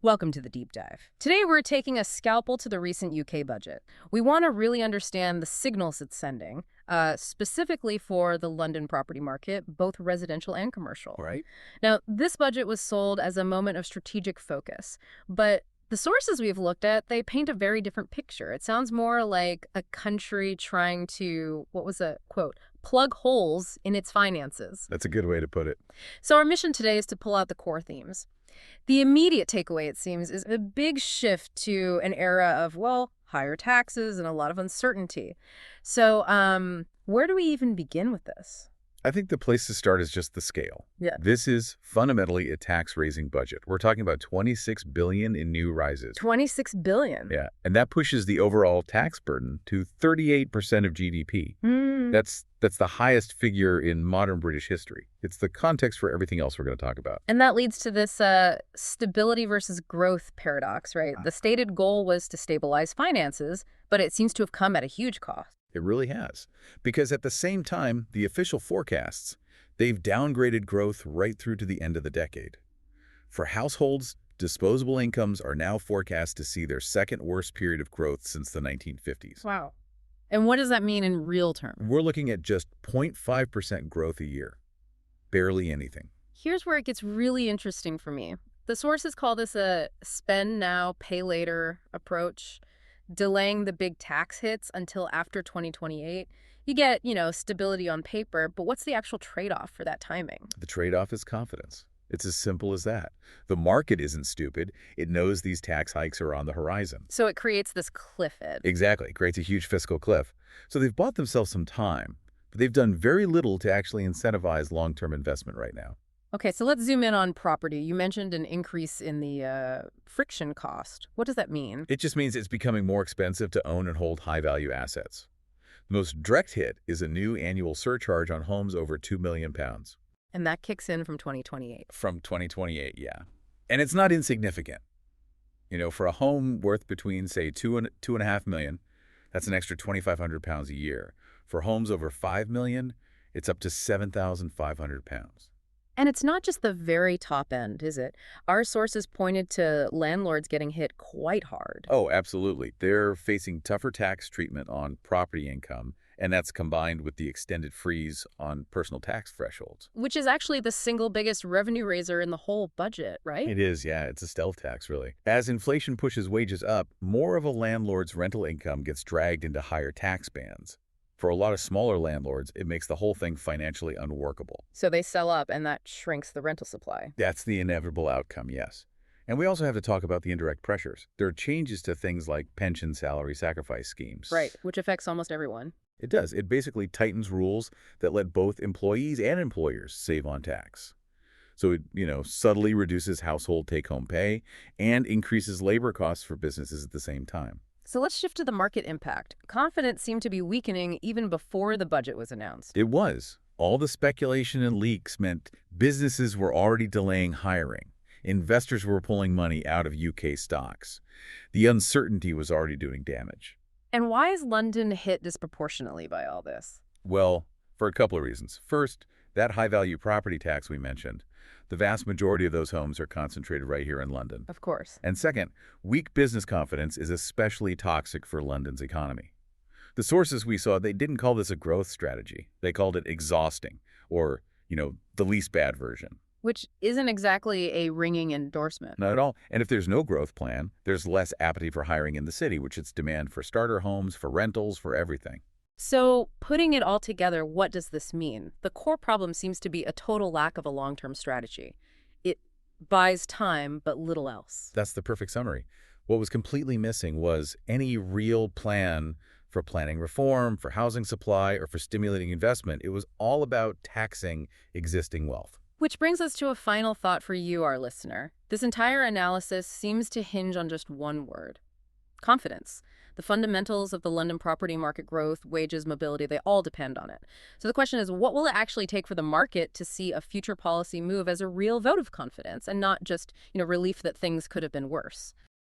Welcome to the deep dive. Today we're taking a scalpel to the recent UK budget. We want to really understand the signals it's sending, specifically for the London property market, both residential and commercial. Right? Now, this budget was sold as a moment of strategic focus, but the sources we've looked at, they paint a very different picture. It sounds more like a country trying to, what was a quote, plug holes in its finances. That's a good way to put it. So our mission today is to pull out the core themes. The immediate takeaway, it seems, is a big shift to an era of, well, higher taxes and a lot of uncertainty. So where do we even begin with this? I think the place to start is just the scale. Yeah. This is fundamentally a tax-raising budget. We're talking about $26 billion in new rises. $26 billion. Yeah, and that pushes the overall tax burden to 38% of GDP. That's the highest figure in modern British history. It's the context for everything else we're going to talk about. And that leads to this stability versus growth paradox, right? The stated goal was to stabilize finances, but it seems to have come at a huge cost. It really has. Because at the same time, the official forecasts, they've downgraded growth right through to the end of the decade. For households, disposable incomes are now forecast to see their second worst period of growth since the 1950s. Wow. And what does that mean in real terms? We're looking at just 0.5% growth a year. Barely anything. Here's where it gets really interesting for me. The sources call this a spend now, pay later approach, delaying the big tax hits until after 2028. You get, stability on paper, but what's the actual trade-off for that timing? The trade-off is confidence. It's as simple as that. The market isn't stupid. It knows these tax hikes are on the horizon. So it creates this cliff edge. Exactly. It creates a huge fiscal cliff. So they've bought themselves some time, but they've done very little to actually incentivize long-term investment right now. Okay, so let's zoom in on property. You mentioned an increase in the friction cost. What does that mean? It just means it's becoming more expensive to own and hold high-value assets. The most direct hit is a new annual surcharge on homes over £2 million. And that kicks in from 2028. From 2028, yeah. And it's not insignificant. For a home worth between, say, $2.5 million, that's an extra £2,500 a year. For homes over $5 million, it's up to £7,500. And it's not just the very top end, is it? Our sources pointed to landlords getting hit quite hard. Oh, absolutely. They're facing tougher tax treatment on property income, and that's combined with the extended freeze on personal tax thresholds. Which is actually the single biggest revenue raiser in the whole budget, right? It is, yeah. It's a stealth tax, really. As inflation pushes wages up, more of a landlord's rental income gets dragged into higher tax bands. For a lot of smaller landlords, it makes the whole thing financially unworkable. So they sell up, and that shrinks the rental supply. That's the inevitable outcome, yes. And we also have to talk about the indirect pressures. There are changes to things like pension salary sacrifice schemes. Right, which affects almost everyone. It does. It basically tightens rules that let both employees and employers save on tax. So it, subtly reduces household take-home pay and increases labor costs for businesses at the same time. So let's shift to the market impact. Confidence seemed to be weakening even before the budget was announced. It was. All the speculation and leaks meant businesses were already delaying hiring. Investors were pulling money out of UK stocks. The uncertainty was already doing damage. And why is London hit disproportionately by all this? Well, for a couple of reasons. First, that high-value property tax we mentioned. The vast majority of those homes are concentrated right here in London. Of course. And second, weak business confidence is especially toxic for London's economy. The sources we saw, they didn't call this a growth strategy. They called it exhausting, or, the least bad version. Which isn't exactly a ringing endorsement. Not at all. And if there's no growth plan, there's less appetite for hiring in the city, which is demand for starter homes, for rentals, for everything. So putting it all together, what does this mean? The core problem seems to be a total lack of a long-term strategy. It buys time, but little else. That's the perfect summary. What was completely missing was any real plan for planning reform, for housing supply, or for stimulating investment. It was all about taxing existing wealth. Which brings us to a final thought for you, our listener. This entire analysis seems to hinge on just one word: confidence. The fundamentals of the London property market growth, wages, mobility, they all depend on it. So the question is, what will it actually take for the market to see a future policy move as a real vote of confidence and not just, relief that things could have been worse?